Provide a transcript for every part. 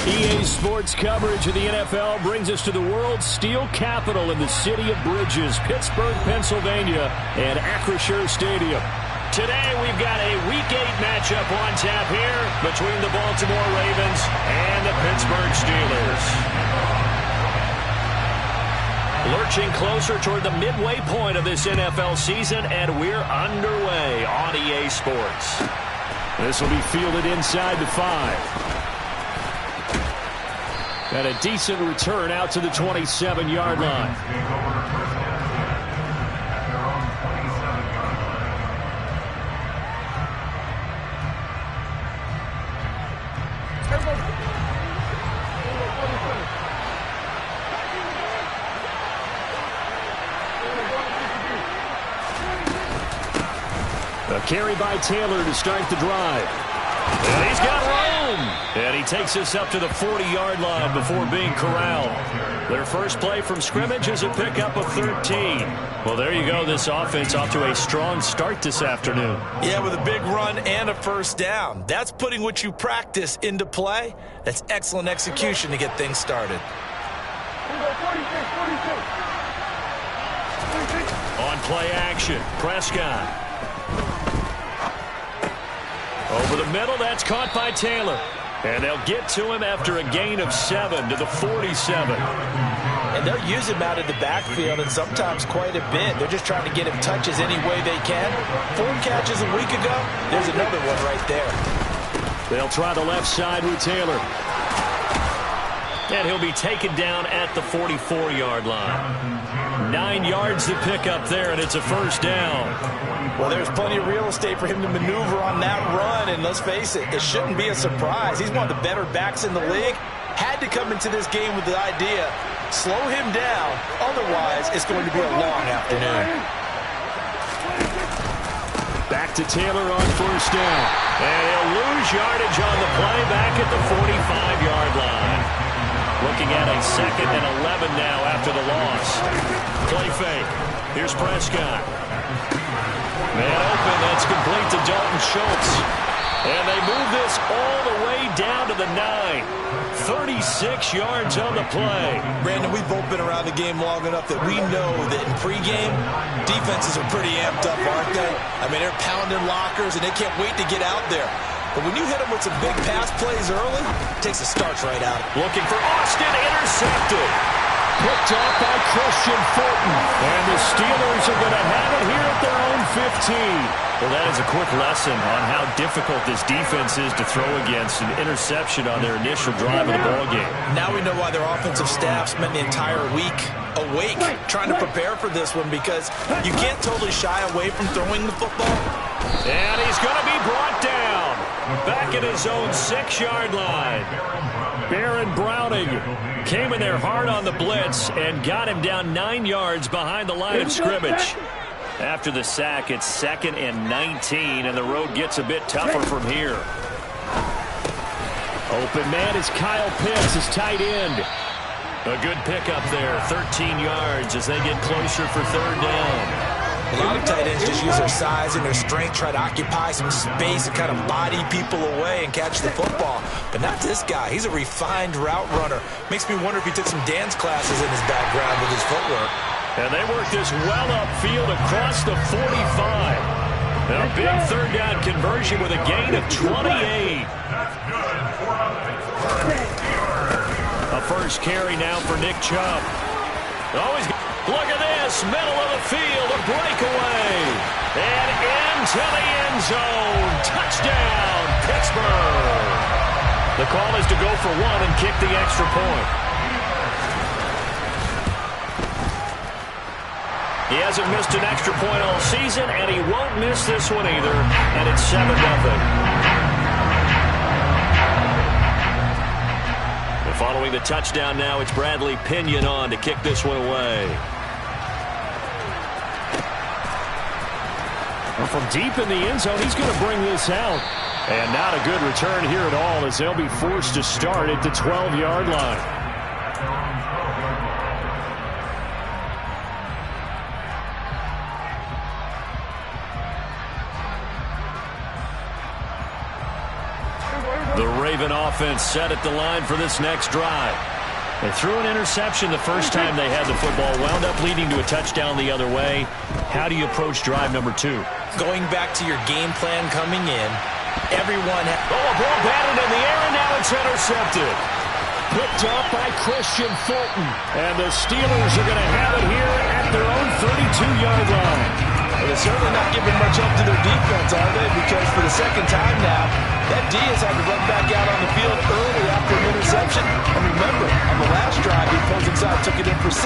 EA Sports coverage of the NFL brings us to the world's steel capital in the city of bridges, Pittsburgh, Pennsylvania, and Acrisure Stadium. Today we've got a Week 8 matchup on tap here between the Baltimore Ravens and the Pittsburgh Steelers. Lurching closer toward the midway point of this NFL season, and we're underway on EA Sports. This will be fielded inside the 5. And a decent return out to the 27-yard line. A carry by Taylor to start the drive. And he's got room. And he takes us up to the 40-yard line before being corralled. Their first play from scrimmage is a pickup of 13. Well, there you go. This offense off to a strong start this afternoon. Yeah, with a big run and a first down. That's putting what you practice into play. That's excellent execution to get things started. On play action, Prescott. Over the middle, that's caught by Taylor. And they'll get to him after a gain of 7 to the 47. And they'll use him out of the backfield, and sometimes quite a bit. They're just trying to get him touches any way they can. 4 catches a week ago. There's another one right there. They'll try the left side with Taylor. And he'll be taken down at the 44-yard line. 9 yards to pick up there, and it's a first down. Well, there's plenty of real estate for him to maneuver on that run, and let's face it, it shouldn't be a surprise. He's one of the better backs in the league. Had to come into this game with the idea, slow him down, otherwise it's going to be a long afternoon. Back to Taylor on first down. And he'll lose yardage on the play back at the 45-yard line. Looking at a 2nd and 11 now after the loss. Play fake. Here's Prescott. Man open, that's complete to Dalton Schultz. And they move this all the way down to the 9. 36 yards on the play. Brandon, we've both been around the game long enough that we know that in pregame, defenses are pretty amped up, aren't they? I mean, they're pounding lockers, and they can't wait to get out there. But when you hit them with some big pass plays early, it takes the starch right out. Looking for Austin, intercepted. Picked off by Christian Fulton. And the Steelers are going to have it here at their own 15. Well, that is a quick lesson on how difficult this defense is to throw against an interception on their initial drive of the ballgame. Now we know why their offensive staff spent the entire week awake trying to prepare for this one, because you can't totally shy away from throwing the football. And he's going to be brought down back at his own 6-yard line. Baron Browning came in there hard on the blitz and got him down 9 yards behind the line of scrimmage. After the sack, it's 2nd and 19, and the road gets a bit tougher from here. Open man is Kyle Pitts, his tight end. A good pickup there, 13 yards as they get closer for 3rd down. A lot of tight ends just use their size and their strength, try to occupy some space and kind of body people away and catch the football. But not this guy. He's a refined route runner. Makes me wonder if he took some dance classes in his background with his footwork. And they work this well upfield across the 45. A big 3rd down conversion with a gain of 28. A first carry now for Nick Chubb. Look at this, middle of the field, a breakaway. And into the end zone. Touchdown, Pittsburgh. The call is to go for 1 and kick the extra point. He hasn't missed an extra point all season, and he won't miss this one either. And it's 7-0. Following the touchdown now, it's Bradley Pinion on to kick this one away. Well, from deep in the end zone, he's going to bring this out. And not a good return here at all, as they'll be forced to start at the 12-yard line. The Raven offense set at the line for this next drive. They threw an interception the first time they had the football, wound up leading to a touchdown the other way. How do you approach drive number 2? Going back to your game plan coming in, everyone... a ball batted in the air, and now it's intercepted. Picked up by Christian Fulton. And the Steelers are going to have it here at their own 32-yard line. Well, they're certainly not giving much help to their defense, are they? Because for the second time now, that D has had to run back out on the field early after an interception. And remember, on the last drive, the opposing side took it in for 6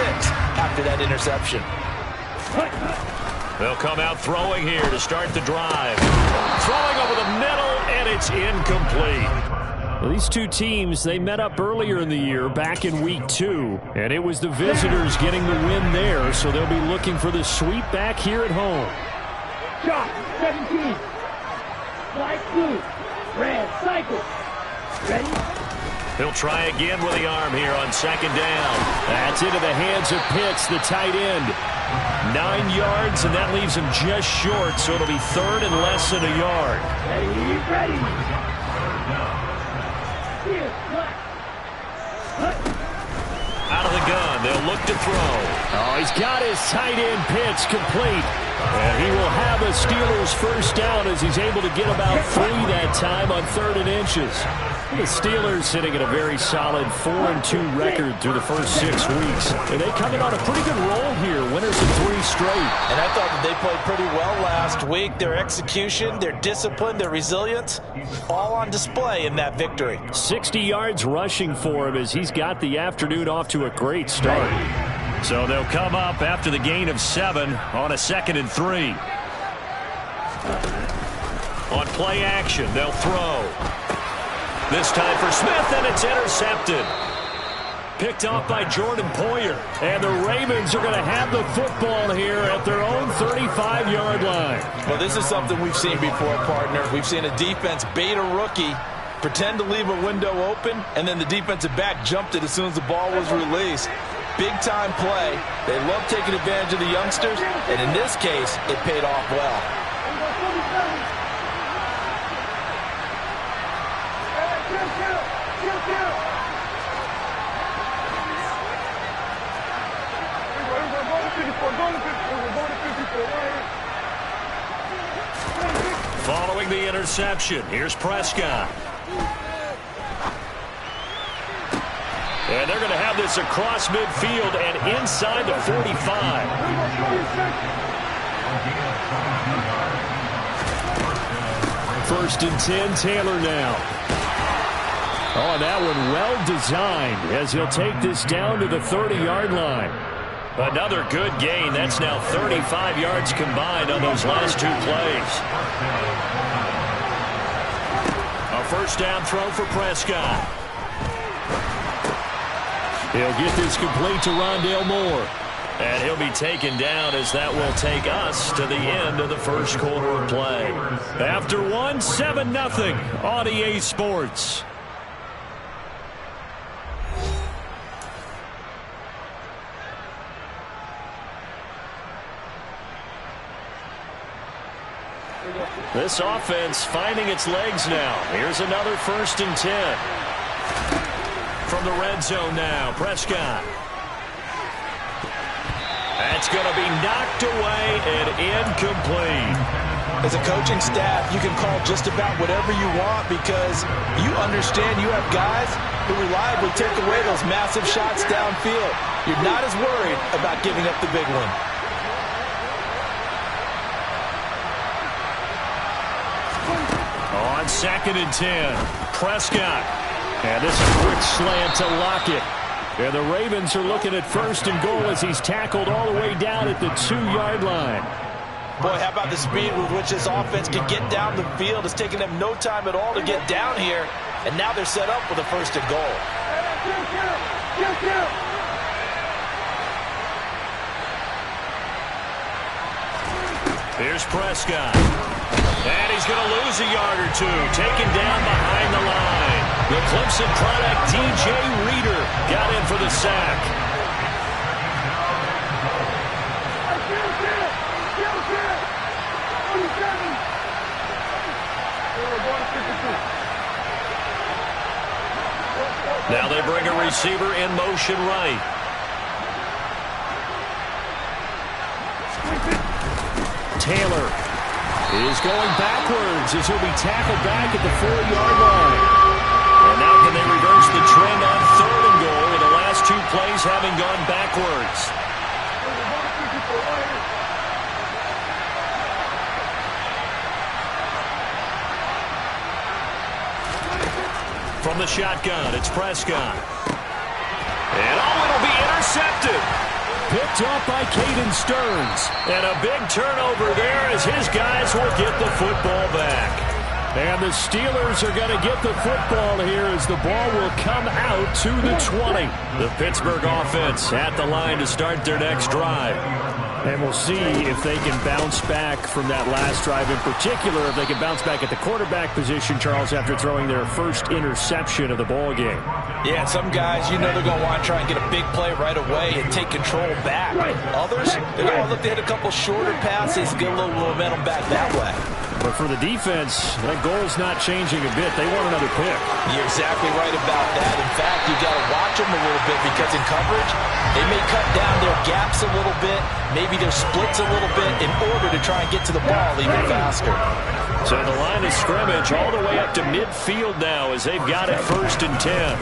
after that interception. They'll come out throwing here to start the drive. Throwing over the middle, and it's incomplete. Well, these two teams, they met up earlier in the year, back in week 2, and it was the visitors getting the win there, so they'll be looking for the sweep back here at home. Shot, 17. White, blue, red, cycle. Ready? He'll try again with the arm here on second down. That's into the hands of Pitts, the tight end. 9 yards, and that leaves him just short, so it'll be third and less than a yard. Ready, ready. Out of the gun, they'll look to throw. Oh, he's got his tight end Pitts complete. And he will have a Steelers first down as he's able to get about 3 that time on 3rd and inches. The Steelers sitting at a very solid 4-2 record through the first 6 weeks. And they come in on a pretty good roll here, winners of 3 straight. And I thought that they played pretty well last week. Their execution, their discipline, their resilience, all on display in that victory. 60 yards rushing for him as he's got the afternoon off to a great start. So they'll come up after the gain of 7 on a 2nd and 3. On play action, they'll throw. This time for Smith, and it's intercepted. Picked off by Jordan Poyer. And the Ravens are going to have the football here at their own 35-yard line. Well, this is something we've seen before, partner. We've seen a defense bait a rookie, pretend to leave a window open, and then the defensive back jumped it as soon as the ball was released. Big-time play. They love taking advantage of the youngsters, and in this case, it paid off well. Following the interception, here's Prescott. And they're going to have this across midfield and inside the 45. First and 10, Taylor now. Oh, that one well designed as he'll take this down to the 30-yard line. Another good gain. That's now 35 yards combined on those last 2 plays. A first down throw for Prescott. He'll get this complete to Rondale Moore. And he'll be taken down as that will take us to the end of the first quarter of play. After 1, 7-0 on EA Sports. This offense finding its legs now. Here's another first and 10. From the red zone now, Prescott. That's going to be knocked away and incomplete. As a coaching staff, you can call just about whatever you want because you understand you have guys who reliably take away those massive shots downfield. You're not as worried about giving up the big one. On 2nd and 10, Prescott. And this is a quick slant to Lockett. And the Ravens are looking at first and goal as he's tackled all the way down at the 2-yard line. Boy, how about the speed with which this offense can get down the field? It's taken them no time at all to get down here. And now they're set up with a first and goal. Here's Prescott. And he's going to lose a yard or 2. Taken down behind the line. The Clemson product, DJ Reader, got in for the sack. Now they bring a receiver in motion right. Taylor is going backwards as he'll be tackled back at the 4-yard line. And now can they reverse the trend on 3rd and goal with the last 2 plays having gone backwards? From the shotgun, it's Prescott. And it'll be intercepted. Picked up by Caden Stearns. And a big turnover there as his guys will get the football back. And the Steelers are going to get the football here as the ball will come out to the 20. The Pittsburgh offense at the line to start their next drive. And we'll see if they can bounce back from that last drive. In particular, if they can bounce back at the quarterback position, Charles, after throwing their first interception of the ball game. Yeah, some guys, you know they're going to want to try and get a big play right away and take control back. Others, they're going to look to hit a couple shorter passes, get a little momentum back that way. But for the defense, that goal's not changing a bit. They want another pick. You're exactly right about that. In fact, you got to watch them a little bit because in coverage, they may cut down their gaps a little bit, maybe their splits a little bit in order to try and get to the ball even faster. So the line of scrimmage all the way up to midfield now as they've got it 1st and 10.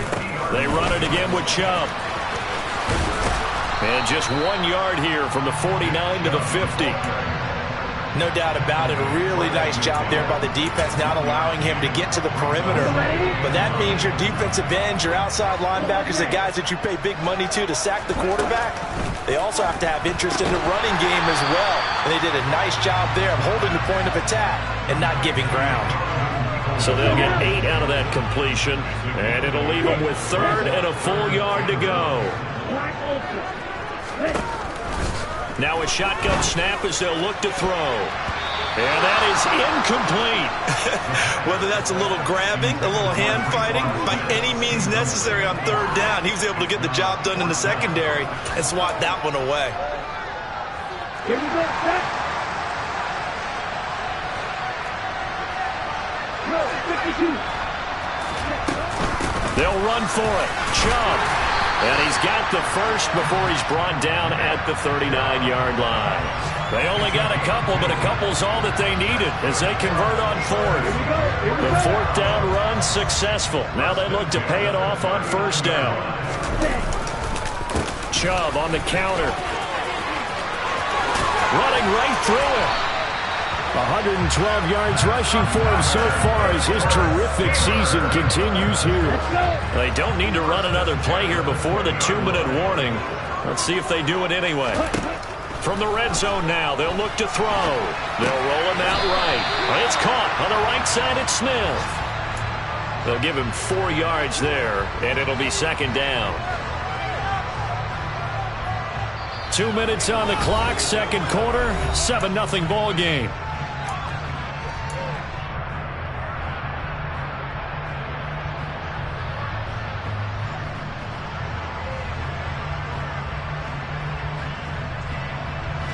They run it again with Chubb. And just 1 yard here from the 49 to the 50. No doubt about it. A really nice job there by the defense, not allowing him to get to the perimeter. But that means your defensive ends, your outside linebackers, the guys that you pay big money to sack the quarterback, they also have to have interest in the running game as well. And they did a nice job there of holding the point of attack and not giving ground. So they'll get 8 out of that completion, and it'll leave them with 3rd and a full yard to go. Now a shotgun snap as they'll look to throw. And that is incomplete. Whether that's a little grabbing, a little hand fighting, by any means necessary on 3rd down, he was able to get the job done in the secondary and swat that one away. Here we go, set. No, 52. They'll run for it. Chubb. And he's got the first before he's brought down at the 39-yard line. They only got a couple, but a couple's all that they needed as they convert on 4th. The 4th down run successful. Now they look to pay it off on 1st down. Chubb on the counter. Running right through it. 112 yards rushing for him so far as his terrific season continues here. They don't need to run another play here before the 2-minute warning. Let's see if they do it anyway. From the red zone now, they'll look to throw. They'll roll him out right. It's caught on the right side at Smith. They'll give him 4 yards there, and it'll be 2nd down. 2 minutes on the clock, 2nd quarter, 7-0 ball game.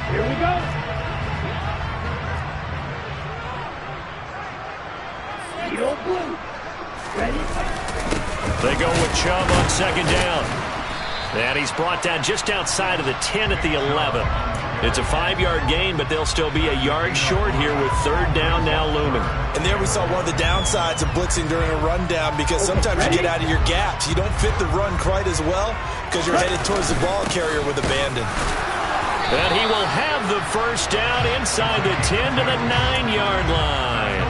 Here we go. Steel blue. Ready? They go with Chubb on 2nd down. And he's brought down just outside of the 10 at the 11. It's a 5-yard gain, but they'll still be a yard short here with 3rd down now looming. And there we saw one of the downsides of blitzing during a rundown because sometimes you get out of your gaps. You don't fit the run quite as well because you're headed towards the ball carrier with abandon. And he will have the 1st down inside the 10 to the 9-yard line.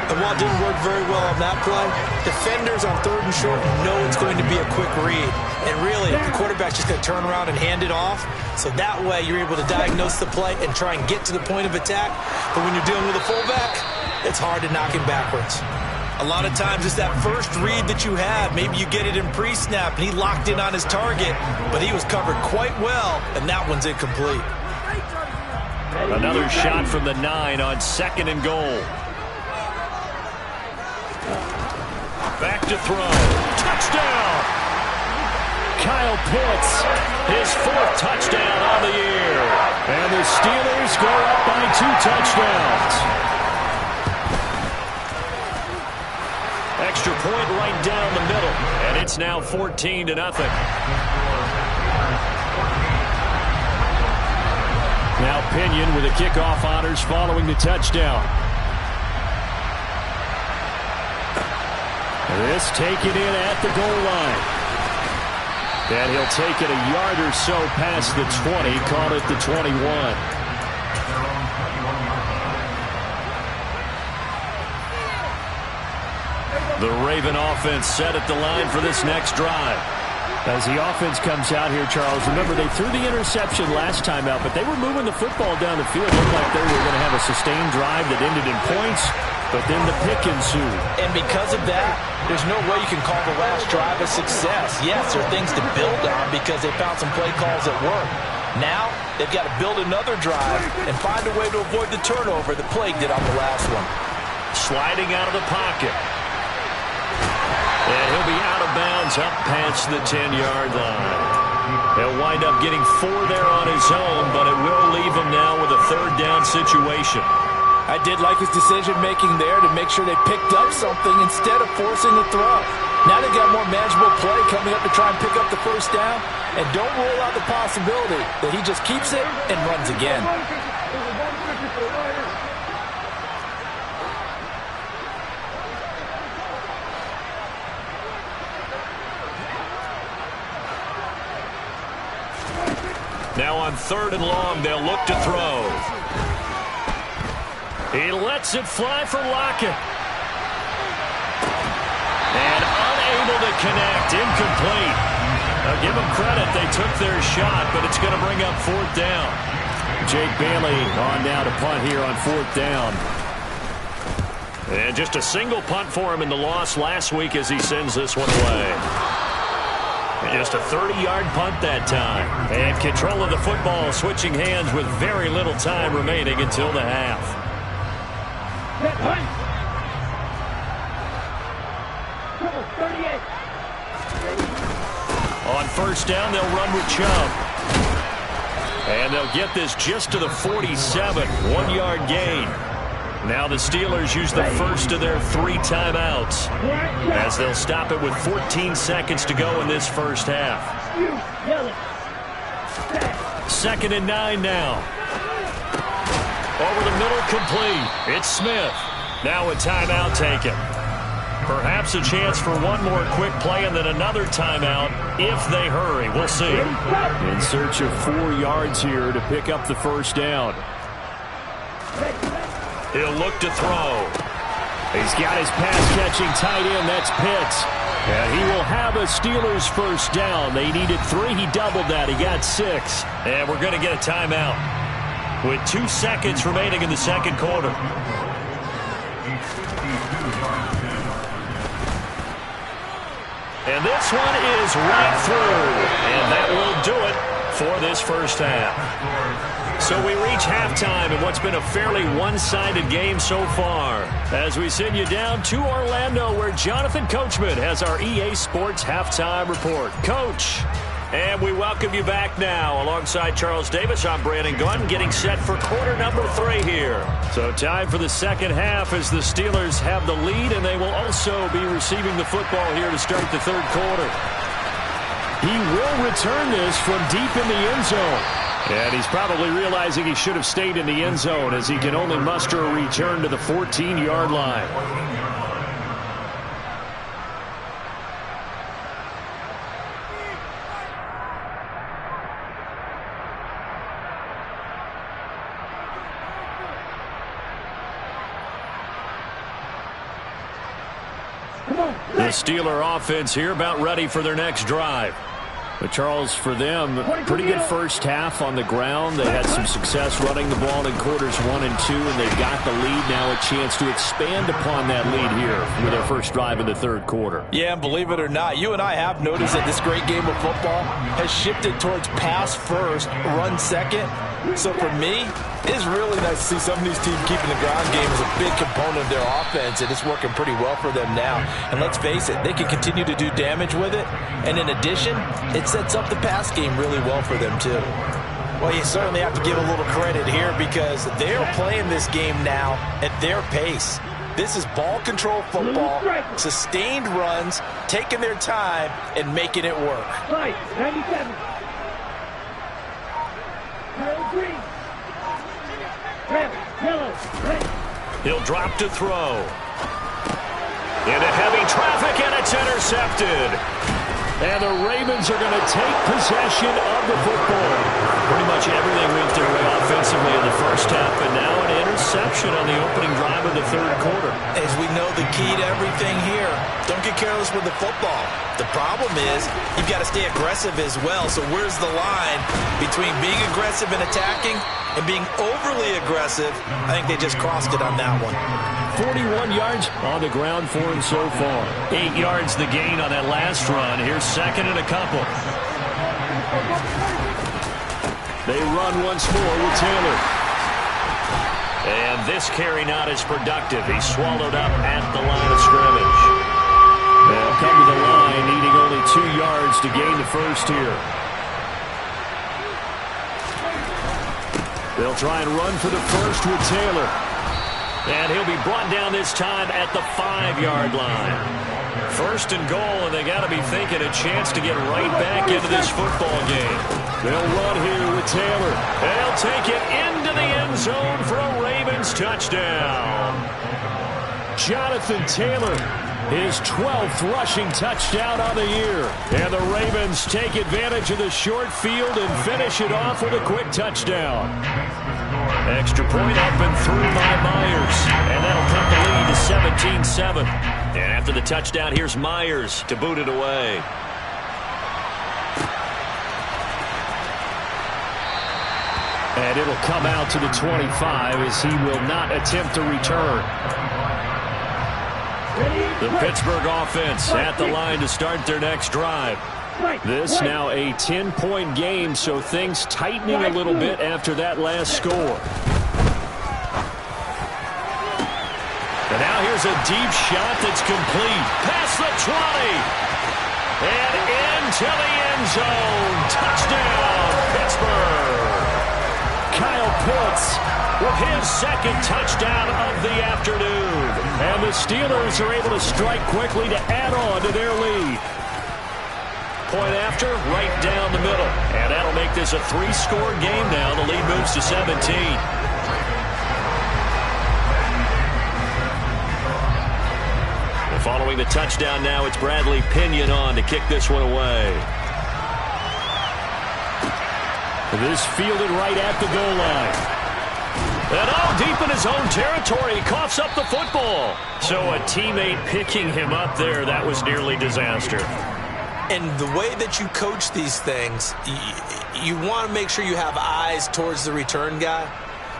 And while it didn't work very well on that play, defenders on 3rd and short know it's going to be a quick read. And really, the quarterback's just going to turn around and hand it off. So that way, you're able to diagnose the play and try and get to the point of attack. But when you're dealing with a fullback, it's hard to knock him backwards. A lot of times, it's that first read that you have. Maybe you get it in pre-snap, and he locked in on his target, but he was covered quite well, and that one's incomplete. Another shot from the 9 on 2nd and goal. Back to throw. Touchdown! Kyle Pitts, his 4th touchdown on the year. And the Steelers go up by 2 touchdowns. extra point right down the middle. And it's now 14-0. Now Pinion with the kickoff honors following the touchdown. This taken in at the goal line. And he'll take it a yard or so past the 20, call it the 21. The Raven offense set at the line for this next drive. As the offense comes out here, Charles, remember they threw the interception last time out, but they were moving the football down the field. It looked like they were going to have a sustained drive that ended in points, but then the pick ensued. And because of that, there's no way you can call the last drive a success. Yes, there are things to build on because they found some play calls that work. Now, they've got to build another drive and find a way to avoid the turnover that plagued it on the last one. Sliding out of the pocket. And he'll be out of bounds up past the 10-yard line. He'll wind up getting 4 there on his own, but it will leave him now with a third down situation. I did like his decision-making there to make sure they picked up something instead of forcing the throw. Now they've got more manageable play coming up to try and pick up the first down. And don't rule out the possibility that he just keeps it and runs again. Now on 3rd and long, they'll look to throw. He lets it fly for Lockett. And unable to connect, incomplete. Now give them credit, they took their shot, but it's going to bring up 4th down. Jake Bailey on now to punt here on 4th down. And just a single punt for him in the loss last week as he sends this one away. Just a 30-yard punt that time. And control of the football switching hands with very little time remaining until the half. On 1st down, they'll run with Chubb. And they'll get this just to the 47. 1-yard gain. Now the Steelers use the first of their 3 timeouts as they'll stop it with 14 seconds to go in this first half. 2nd and 9 now. Over the middle, complete. It's Smith. Now a timeout taken. Perhaps a chance for one more quick play and then another timeout if they hurry. We'll see. In search of 4 yards here to pick up the first down. He'll look to throw. He's got his pass-catching tight end. That's Pitts. And he will have a Steelers first down. They needed 3. He doubled that. He got 6. And we're going to get a timeout with 2 seconds remaining in the second quarter. And this one is right through. And that will do it for this first half. So we reach halftime in what's been a fairly one-sided game so far. As we send you down to Orlando, where Jonathan Coachman has our EA Sports Halftime Report. Coach, and we welcome you back now. Alongside Charles Davis, I'm Brandon Gunn, getting set for quarter number 3 here. So time for the second half as the Steelers have the lead, and they will also be receiving the football here to start the third quarter. He will return this from deep in the end zone. And he's probably realizing he should have stayed in the end zone as he can only muster a return to the 14-yard line. The Steeler offense here about ready for their next drive. But Charles, for them, pretty good first half on the ground. They had some success running the ball in quarters 1 and 2, and they've got the lead now, a chance to expand upon that lead here with their first drive in the third quarter. Yeah, and believe it or not, you and I have noticed that this great game of football has shifted towards pass first, run second. So for me, it's really nice to see some of these teams keeping the ground game as a big component of their offense, and it's working pretty well for them now. And let's face it, they can continue to do damage with it. And in addition, it sets up the pass game really well for them too. Well, you certainly have to give a little credit here because they're playing this game now at their pace. This is ball control football, sustained runs, taking their time, and making it work. Right, 97. Kyle Green. Red, yellow, red. He'll drop to throw. Into heavy traffic, and it's intercepted. And the Ravens are going to take possession of the football. Pretty much everything went their way offensively in the first half, but now an interception on the opening drive of the third quarter. As we know, the key to everything here, don't get careless with the football. The problem is you've got to stay aggressive as well. So where's the line between being aggressive and attacking and being overly aggressive? I think they just crossed it on that one. 41 yards on the ground for him so far. 8 yards the gain on that last run. Here's second and a couple. They run once more with Taylor. And this carry not as productive. He's swallowed up at the line of scrimmage. They'll come to the line, needing only 2 yards to gain the first here. They'll try and run for the first with Taylor. And he'll be brought down this time at the 5-yard line. First and goal, and they got to be thinking a chance to get right back into this football game. They'll run here with Taylor. They'll take it into the end zone for a Ravens touchdown. Jonathan Taylor, his 12th rushing touchdown on the year. And the Ravens take advantage of the short field and finish it off with a quick touchdown. Extra point up and through by Myers. And that'll cut the lead to 17-7. And after the touchdown, here's Myers to boot it away. And it'll come out to the 25 as he will not attempt to return. The Pittsburgh offense at the line to start their next drive. This now a 10-point game, so things tightening a little bit after that last score. And now here's a deep shot that's complete. Past the 20. And into the end zone. Touchdown, Pittsburgh. Kyle Pitts with his second touchdown of the afternoon. And the Steelers are able to strike quickly to add on to their lead. Point after, right down the middle. And that'll make this a 3-score game now. The lead moves to 17. And following the touchdown now, it's Bradley Pinion on to kick this one away. This fielded right at the goal line. And deep in his own territory, he coughs up the football. So a teammate picking him up there, that was nearly disaster. And the way that you coach these things, you want to make sure you have eyes towards the return guy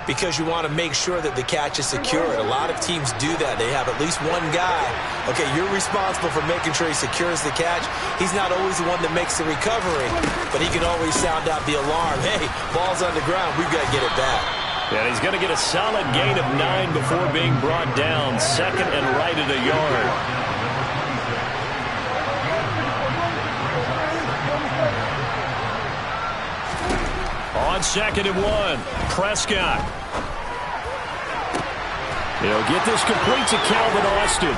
because you want to make sure that the catch is secured. A lot of teams do that. They have at least one guy. Okay, you're responsible for making sure he secures the catch. He's not always the one that makes the recovery, but he can always sound out the alarm. Hey, ball's on the ground. We've got to get it back. And he's going to get a solid gain of 9 before being brought down. Second and right at a yard. On second and 1, Prescott. They'll get this complete to Calvin Austin.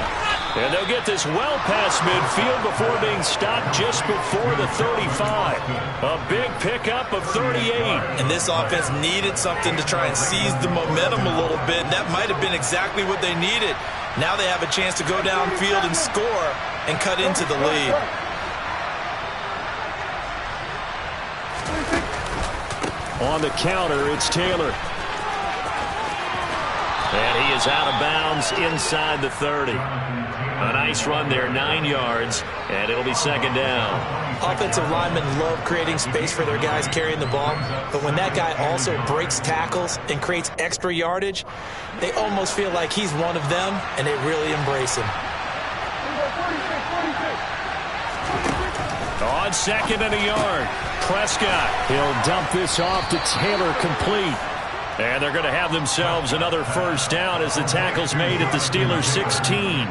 And they'll get this well past midfield before being stopped just before the 35. A big pickup of 38. And this offense needed something to try and seize the momentum a little bit. And that might have been exactly what they needed. Now they have a chance to go downfield and score and cut into the lead. On the counter, it's Taylor. And he is out of bounds inside the 30. A nice run there, 9 yards, and it'll be second down. Offensive linemen love creating space for their guys carrying the ball, but when that guy also breaks tackles and creates extra yardage, they almost feel like he's one of them, and they really embrace him. On second and a yard, Prescott. He'll dump this off to Taylor complete. And they're going to have themselves another first down as the tackle's made at the Steelers' 16.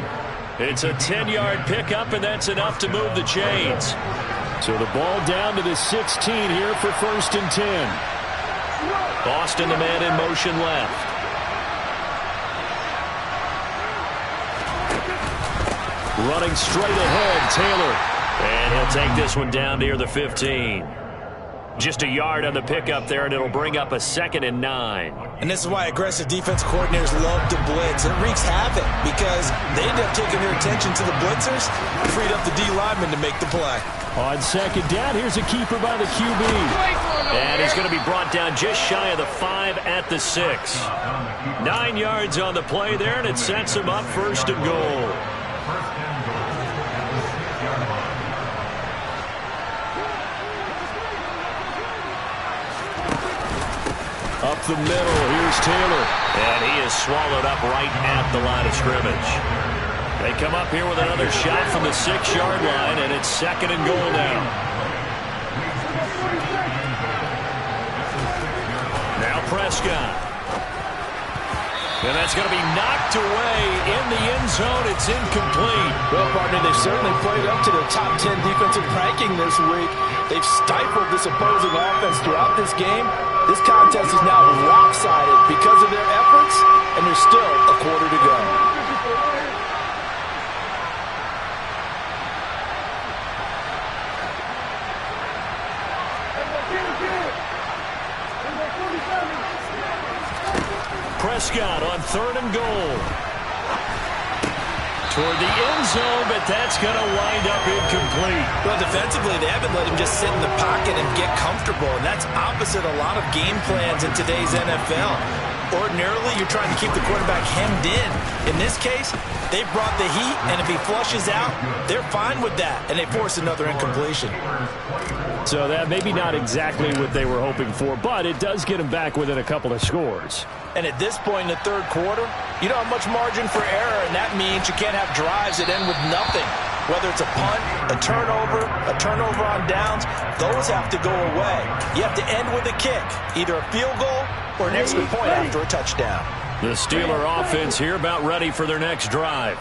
It's a 10-yard pickup, and that's enough to move the chains. So the ball down to the 16 here for first and 10. Boston, the man in motion left. Running straight ahead, Taylor. And he'll take this one down near the 15. Just a yard on the pickup there, and it'll bring up a 2nd and 9. And this is why aggressive defense coordinators love to blitz. It wreaks havoc because they end up taking their attention to the blitzers, freed up the D lineman to make the play. On 2nd down, here's a keeper by the QB. And he's going to be brought down just shy of the 5 at the 6. 9 yards on the play there, and it sets him up 1st and goal. Up the middle, here's Taylor. And he is swallowed up right at the line of scrimmage. They come up here with another shot from the 6-yard line, and it's 2nd and goal now. Now Prescott. And that's going to be knocked away in the end zone. It's incomplete. Well, partner, they've certainly played up to their top 10 defensive ranking this week. They've stifled this opposing offense throughout this game. This contest is now lopsided because of their efforts, and there's still a quarter to go. Prescott on 3rd and goal. Toward the end zone, but that's going to wind up incomplete. Well, defensively, they haven't let him just sit in the pocket and get comfortable, and that's opposite a lot of game plans in today's NFL. Ordinarily, you're trying to keep the quarterback hemmed in. In this case, they brought the heat, and if he flushes out, they're fine with that, and they force another incompletion. So that maybe not exactly what they were hoping for, but it does get them back within a couple of scores. And at this point in the 3rd quarter, you don't have much margin for error, and that means you can't have drives that end with nothing. Whether it's a punt, a turnover on downs, those have to go away. You have to end with a kick, either a field goal or an extra point after a touchdown. The Steeler offense here about ready for their next drive.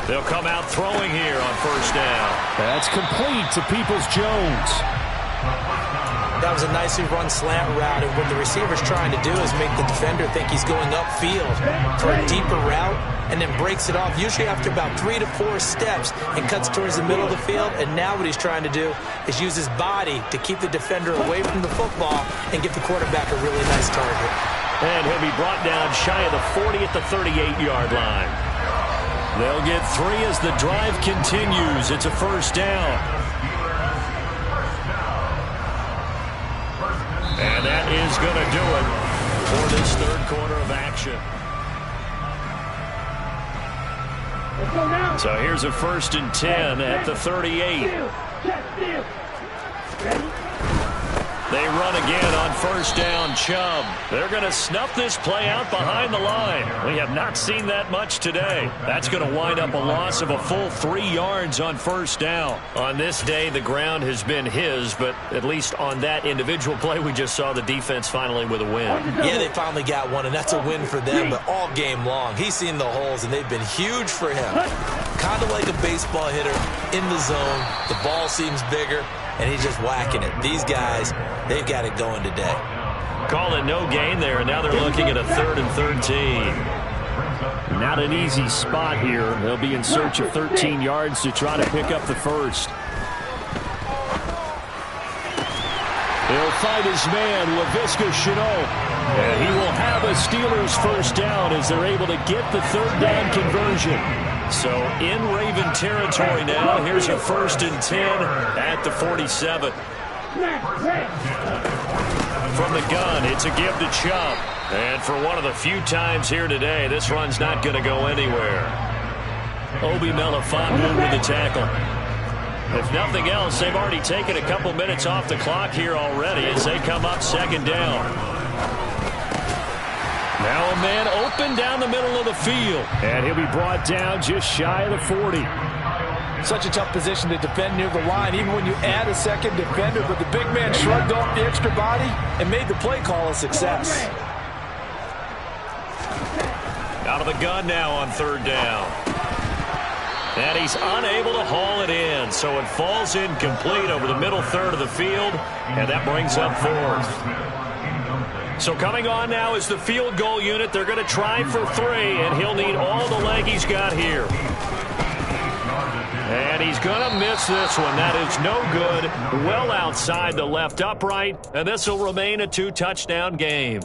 They'll come out throwing here on 1st down. That's complete to Peoples-Jones. That was a nicely run slant route, and what the receiver's trying to do is make the defender think he's going upfield for a deeper route, and then breaks it off, usually after about 3 to 4 steps, and cuts towards the middle of the field. And now what he's trying to do is use his body to keep the defender away from the football and give the quarterback a really nice target. And he'll be brought down shy of the 40 at the 38-yard line. They'll get 3 as the drive continues. It's a 1st down. And that is going to do it for this 3rd quarter of action. So here's a 1st and 10 at the 38. They run again on 1st down, Chubb. They're going to snuff this play out behind the line. We have not seen that much today. That's going to wind up a loss of a full 3 yards on 1st down. On this day, the ground has been his, but at least on that individual play, we just saw the defense finally with a win. Yeah, they finally got one, and that's a win for them, but all game long, he's seen the holes, and they've been huge for him. Kind of like a baseball hitter in the zone. The ball seems bigger, and he's just whacking it. These guys, they've got it going today. Call it no gain there, and now they're looking at a 3rd and 13. Not an easy spot here. They'll be in search of 13 yards to try to pick up the 1st. He'll find his man, Laviska Shenault. And he will have a Steelers 1st down as they're able to get the 3rd down conversion. So in Raven territory now. Here's a 1st and 10 at the 47. From the gun, it's a give to Chubb. And for one of the few times here today, this run's not going to go anywhere. Obi Melifonwu with the tackle. If nothing else, they've already taken a couple minutes off the clock here already as they come up 2nd down. Now a man open down the middle of the field. And he'll be brought down just shy of the 40. Such a tough position to defend near the line, even when you add a 2nd defender. But the big man shrugged off the extra body and made the play call a success. Out of the gun now on 3rd down. And he's unable to haul it in. So it falls incomplete over the middle 3rd of the field. And that brings up 4th. So coming on now is the field goal unit. They're going to try for 3, and he'll need all the leg he's got here. And he's going to miss this one. That is no good. Well outside the left upright. And this will remain a 2-touchdown game.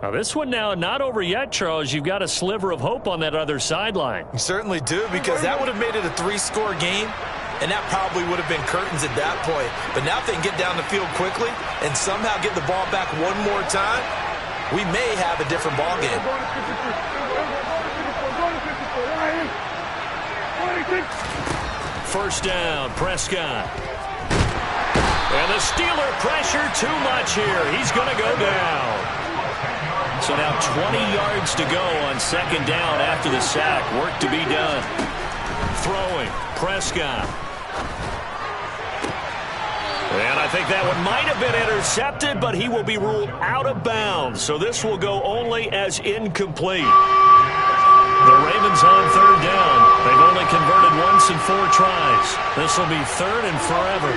Now this one now not over yet, Charles. You've got a sliver of hope on that other sideline. You certainly do, because that would have made it a 3-score game, and that probably would have been curtains at that point. But now if they can get down the field quickly and somehow get the ball back one more time, we may have a different ball game. First down, Prescott. And the Steeler pressure too much here. He's going to go down. So now 20 yards to go on second down after the sack. Work to be done. Throwing, Prescott. And I think that one might have been intercepted, but he will be ruled out of bounds. So this will go only as incomplete. The Ravens on third down. They've only converted once in 4 tries. This will be third and forever.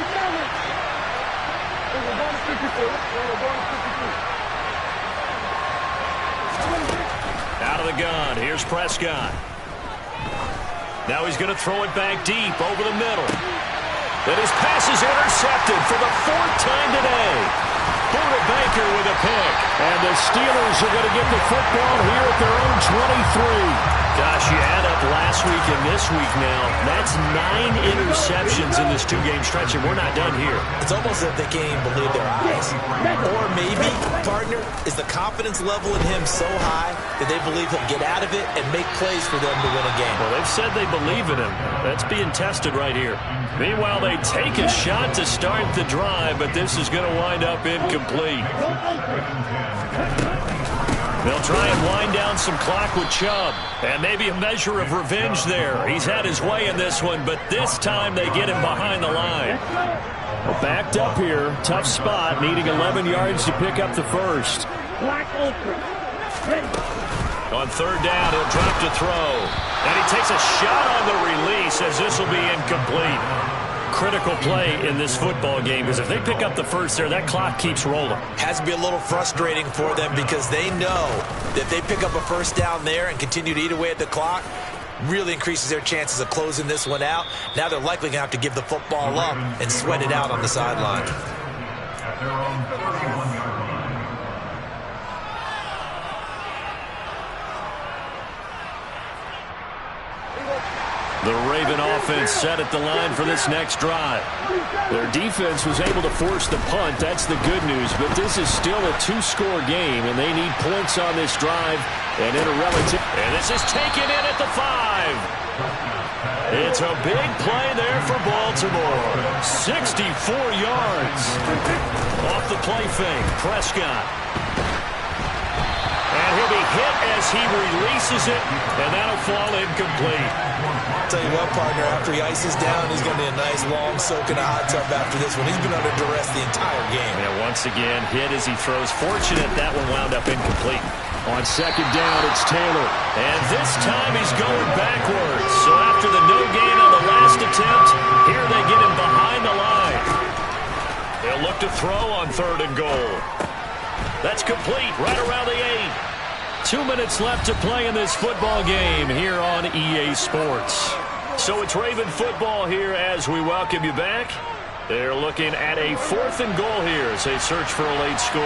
Out of the gun. Here's Prescott. Now he's going to throw it back deep over the middle. Then his pass is intercepted for the 4th time today. Buda Baker with a pick. And the Steelers are going to get the football here at their own 23. Gosh, you add up last week and this week now. That's 9 interceptions in this 2-game stretch, and we're not done here. It's almost as if they can't even believe their eyes. Or maybe, partner, is the confidence level in him so high that they believe he'll get out of it and make plays for them to win a game. Well, they've said they believe in him. That's being tested right here. Meanwhile, they take a shot to start the drive, but this is going to wind up incomplete. They'll try and wind down some clock with Chubb. And maybe a measure of revenge there. He's had his way in this one, but this time they get him behind the line. Well, backed up here. Tough spot, needing 11 yards to pick up the first. On third down, he'll drop to throw. And he takes a shot on the release as this will be incomplete. Critical play in this football game, because if they pick up the first there, that clock keeps rolling. Has to be a little frustrating for them, because they know that if they pick up a first down there and continue to eat away at the clock, really increases their chances of closing this one out. Now they're likely going to have to give the football up and sweat it out on the sideline. The Raven offense set at the line for this next drive. Their defense was able to force the punt. That's the good news. But this is still a 2-score game, and they need points on this drive. And in a relative. And this is taken in at the 5. It's a big play there for Baltimore. 64 yards. Off the play fake, Prescott. And he'll be hit as he releases it, and that'll fall incomplete. Tell you what, partner, after he ices down, he's going to need a nice long soak in a hot tub after this one. He's been under duress the entire game. And once again, hit as he throws. Fortunate that one wound up incomplete. On second down, it's Taylor. And this time he's going backwards. So after the no gain on the last attempt, here they get him behind the line. They'll look to throw on third and goal. That's complete right around the 8. 2 minutes left to play in this football game here on EA Sports. So it's Raven football here as we welcome you back. They're looking at a 4th and goal here as they search for a late score.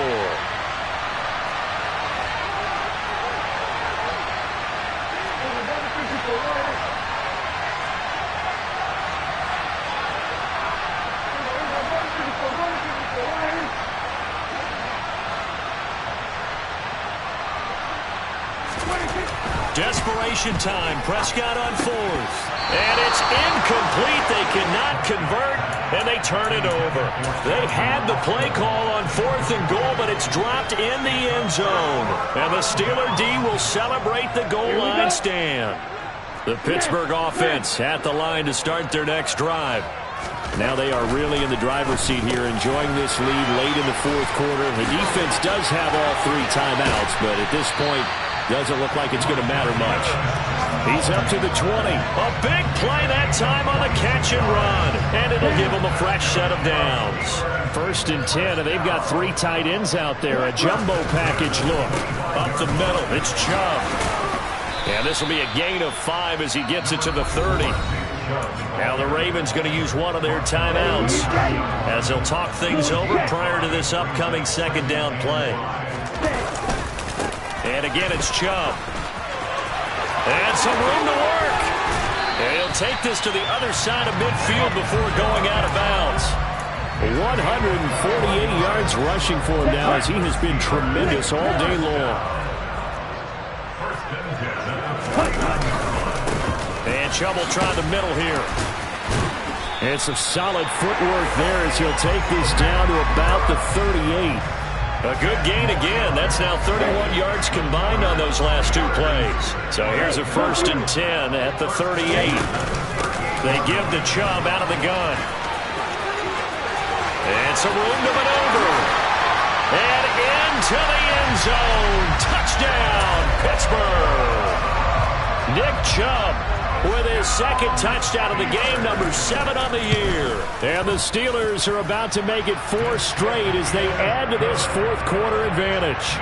Desperation time. Prescott on 4th. And it's incomplete. They cannot convert, and they turn it over. They had the play call on 4th and goal, but it's dropped in the end zone. And the Steeler D will celebrate the goal line stand. The Pittsburgh offense at the line to start their next drive. Now they are really in the driver's seat here, enjoying this lead late in the 4th quarter. The defense does have all 3 timeouts, but at this point, doesn't look like it's going to matter much. He's up to the 20. A big play that time on the catch and run. And it'll give them a fresh set of downs. 1st and 10, and they've got 3 tight ends out there. A jumbo package look. Up the middle, it's Chubb. And this will be a gain of 5 as he gets it to the 30. Now the Ravens going to use one of their timeouts as they'll talk things over prior to this upcoming second down play. And again, it's Chubb. And some room to work. And he'll take this to the other side of midfield before going out of bounds. 148 yards rushing for him now as he has been tremendous all day long. And Chubb will try the middle here. And some solid footwork there as he'll take this down to about the 38. A good gain again. That's now 31 yards combined on those last two plays. So here's a 1st and 10 at the 38. They give the Chubb out of the gun. And some room to maneuver. And into the end zone. Touchdown, Pittsburgh. Nick Chubb with his second touchdown of the game, number 7 on the year. And the Steelers are about to make it 4 straight as they add to this fourth quarter advantage.